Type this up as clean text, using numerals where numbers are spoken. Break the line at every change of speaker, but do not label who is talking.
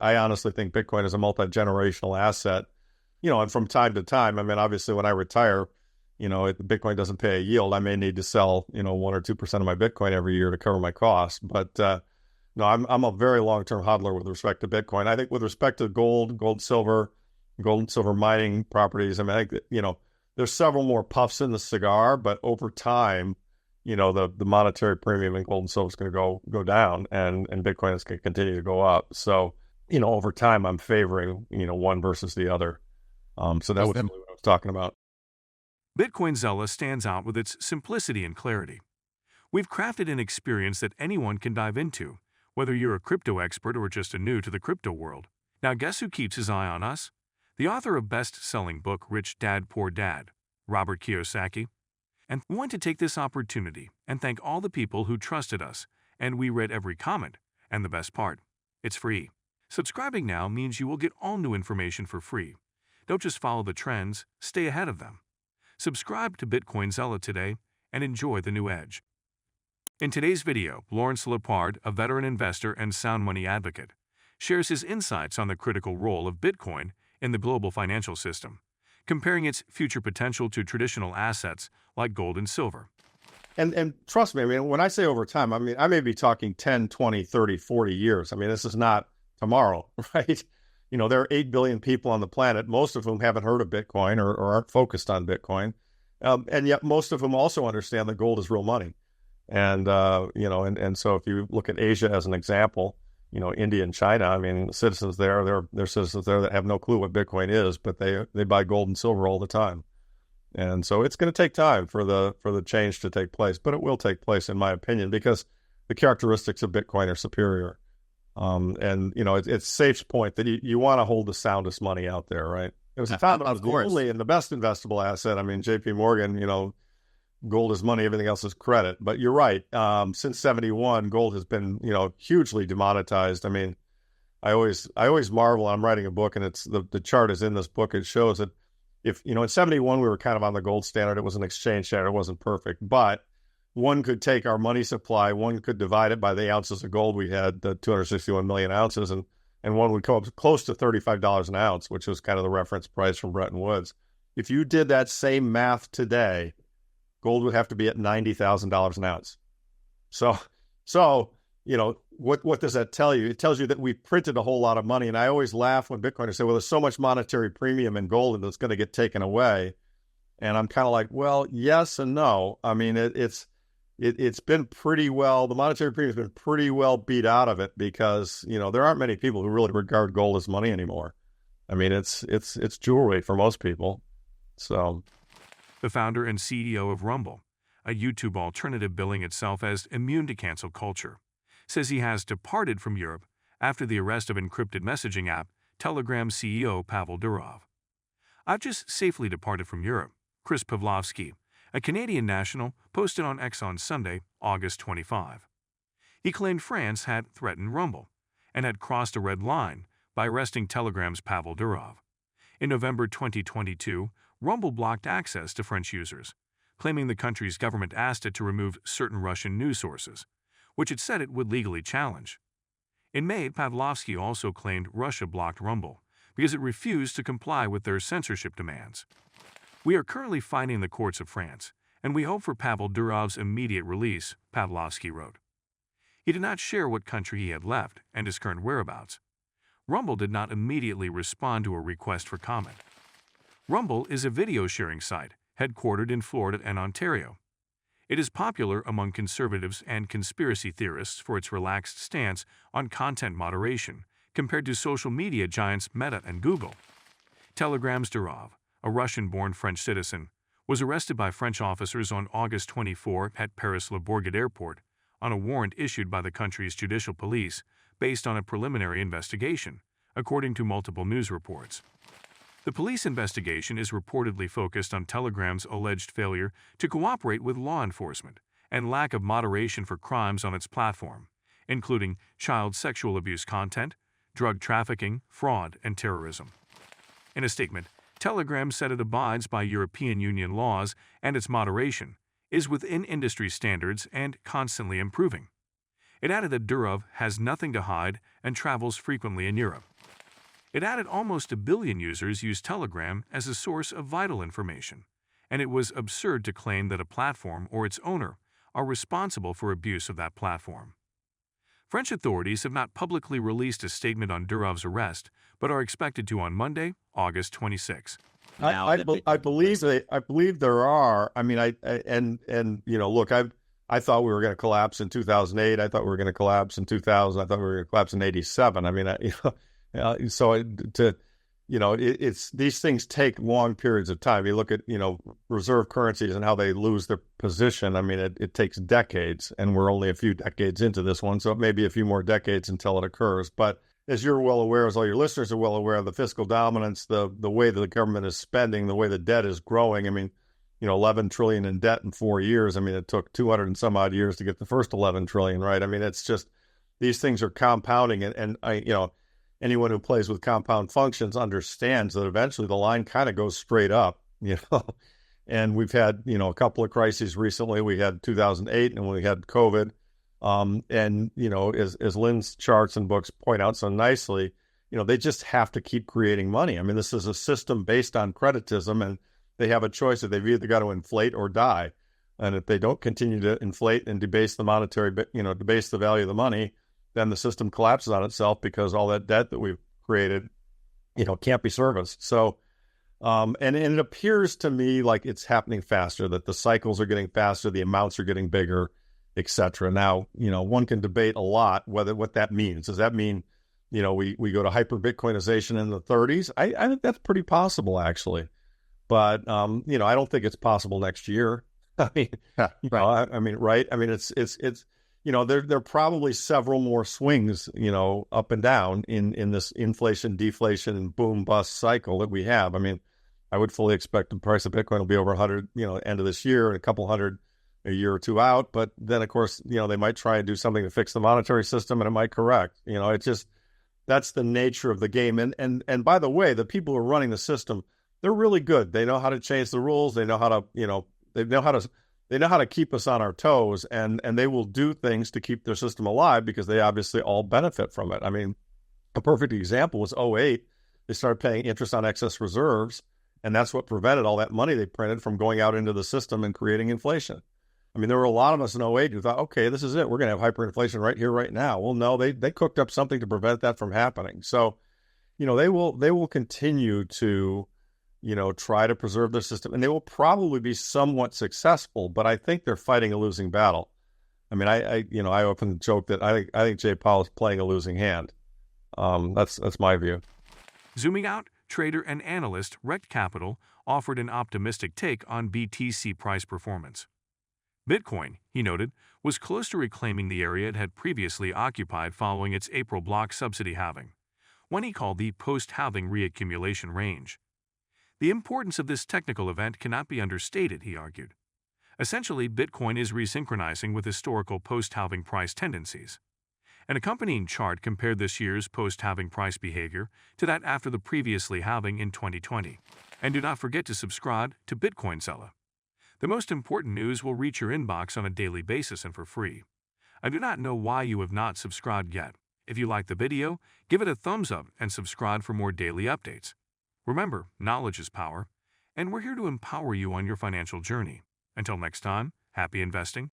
I honestly think Bitcoin is a multi-generational asset, and from time to time, I mean, obviously when I retire, if Bitcoin doesn't pay a yield, I may need to sell, 1 or 2% of my Bitcoin every year to cover my costs. But no, I'm a very long-term hodler with respect to Bitcoin. I think with respect to gold, and silver mining properties, I mean, I think that, there's several more puffs in the cigar, but over time, the monetary premium in gold and silver is going to go down, and Bitcoin is going to continue to go up. So, over time, I'm favoring, one versus the other. So that was really what I was talking about.
Bitcoin Zelle stands out with its simplicity and clarity. We've crafted an experience that anyone can dive into, whether you're a crypto expert or just a new to the crypto world. Now, guess who keeps his eye on us? The author of best-selling book Rich Dad Poor Dad, Robert Kiyosaki. And we want to take this opportunity and thank all the people who trusted us, and we read every comment. And the best part, it's free. Subscribing now means you will get all new information for free. Don't just follow the trends, stay ahead of them. Subscribe to Bitcoin Zelle today and enjoy the new edge. In today's video, Lawrence Lepard, a veteran investor and sound money advocate, shares his insights on the critical role of Bitcoin in the global financial system, comparing its future potential to traditional assets like gold and silver.
And trust me, I mean, when I say over time, I mean, I may be talking 10, 20, 30, 40 years. I mean, this is not tomorrow, right? There are 8 billion people on the planet, most of whom haven't heard of Bitcoin or aren't focused on Bitcoin. And yet most of them also understand that gold is real money. And, and so if you look at Asia as an example, India and China, I mean, citizens there, they're citizens there that have no clue what Bitcoin is, but they buy gold and silver all the time. And so it's going to take time for the change to take place, but it will take place, in my opinion, because the characteristics of Bitcoin are superior. It's Safe's point that you want to hold the soundest money out there, right? It was found out the only and the best investable asset. I mean, J.P. Morgan, gold is money, everything else is credit. But you're right. Since 71, gold has been, hugely demonetized. I mean, I always marvel. I'm writing a book, and it's the chart is in this book. It shows that if, in 71, we were kind of on the gold standard. It was an exchange standard. It wasn't perfect, but one could take our money supply, one could divide it by the ounces of gold we had, the 261 million ounces, and one would come up close to $35 an ounce, which was kind of the reference price from Bretton Woods. If you did that same math today, gold would have to be at $90,000 an ounce. So, what does that tell you? It tells you that we printed a whole lot of money. And I always laugh when Bitcoiners say, well, there's so much monetary premium in gold and it's going to get taken away. And I'm kind of like, well, yes and no. I mean, it's been pretty well, the monetary premium has been pretty well beat out of it because, there aren't many people who really regard gold as money anymore. I mean, it's jewelry for most people. So,
the founder and CEO of Rumble, a YouTube alternative billing itself as immune to cancel culture, says he has departed from Europe after the arrest of encrypted messaging app Telegram CEO Pavel Durov. I've just safely departed from Europe, Chris Pavlovsky, a Canadian national, posted on X on Sunday, August 25. He claimed France had threatened Rumble and had crossed a red line by arresting Telegram's Pavel Durov. In November 2022, Rumble blocked access to French users, claiming the country's government asked it to remove certain Russian news sources, which it said it would legally challenge. In May, Pavlovsky also claimed Russia blocked Rumble because it refused to comply with their censorship demands. We are currently fighting the courts of France, and we hope for Pavel Durov's immediate release, Pavlovsky wrote. He did not share what country he had left and his current whereabouts. Rumble did not immediately respond to a request for comment. Rumble is a video sharing site headquartered in Florida and Ontario. It is popular among conservatives and conspiracy theorists for its relaxed stance on content moderation compared to social media giants Meta and Google. Telegram's Durov, a Russian-born French citizen, was arrested by French officers on August 24 at Paris-Le Bourget Airport on a warrant issued by the country's judicial police based on a preliminary investigation, according to multiple news reports. The police investigation is reportedly focused on Telegram's alleged failure to cooperate with law enforcement and lack of moderation for crimes on its platform, including child sexual abuse content, drug trafficking, fraud, and terrorism. In a statement, Telegram said it abides by European Union laws and its moderation is within industry standards and constantly improving. It added that Durov has nothing to hide and travels frequently in Europe. It added almost 1 billion users use Telegram as a source of vital information, and it was absurd to claim that a platform or its owner are responsible for abuse of that platform. French authorities have not publicly released a statement on Durov's arrest, but are expected to on Monday, August 26.
I believe there are. I mean, look, I thought we were going to collapse in 2008. I thought we were going to collapse in 2000. I thought we were going to collapse in 87. I mean, it's these things take long periods of time. You look at, reserve currencies and how they lose their position. I mean, it takes decades, and we're only a few decades into this one, so it may be a few more decades until it occurs. But as you're well aware, as all your listeners are well aware, of the fiscal dominance, the way that the government is spending, the way the debt is growing. I mean, 11 trillion in debt in 4 years. I mean, it took 200 and some odd years to get the first 11 trillion, right? I mean, it's just, these things are compounding, and anyone who plays with compound functions understands that eventually the line kind of goes straight up, and we've had, a couple of crises recently. We had 2008 and we had COVID. As Lynn's charts and books point out so nicely, they just have to keep creating money. I mean, this is a system based on creditism, and they have a choice that they've either got to inflate or die. And if they don't continue to inflate and debase debase the value of the money, then the system collapses on itself because all that debt that we've created, can't be serviced. So, and it appears to me like it's happening faster, that the cycles are getting faster, the amounts are getting bigger, etc. Now, one can debate a lot what that means. Does that mean, we go to hyper Bitcoinization in the 30s? I think that's pretty possible, actually. But, I don't think it's possible next year. I mean, right. Right. I mean, it's there are probably several more swings, up and down in this inflation, deflation, and boom bust cycle that we have. I mean, I would fully expect the price of Bitcoin will be over 100, end of this year, and a couple hundred a year or two out. But then, of course, they might try and do something to fix the monetary system, and it might correct. It's just, that's the nature of the game. And by the way, the people who are running the system, they're really good. They know how to change the rules. They know how to, they know how to keep us on our toes, and they will do things to keep their system alive because they obviously all benefit from it. I mean, a perfect example was 2008. They started paying interest on excess reserves, and that's what prevented all that money they printed from going out into the system and creating inflation. I mean, there were a lot of us in 2008 who thought, okay, this is it. We're going to have hyperinflation right here, right now. Well, no, they cooked up something to prevent that from happening. So, they will continue to, try to preserve their system, and they will probably be somewhat successful, but I think they're fighting a losing battle. I mean, I often joke that I think Jay Powell is playing a losing hand. That's my view.
Zooming out, trader and analyst Rect Capital offered an optimistic take on BTC price performance. Bitcoin, he noted, was close to reclaiming the area it had previously occupied following its April block subsidy halving, one he called the post-halving reaccumulation range. The importance of this technical event cannot be understated, he argued. Essentially, Bitcoin is resynchronizing with historical post-halving price tendencies. An accompanying chart compared this year's post-halving price behavior to that after the previously halving in 2020. And do not forget to subscribe to Bitcoin Zelle. The most important news will reach your inbox on a daily basis and for free. I do not know why you have not subscribed yet. If you like the video, give it a thumbs up and subscribe for more daily updates. Remember, knowledge is power, and we're here to empower you on your financial journey. Until next time, happy investing.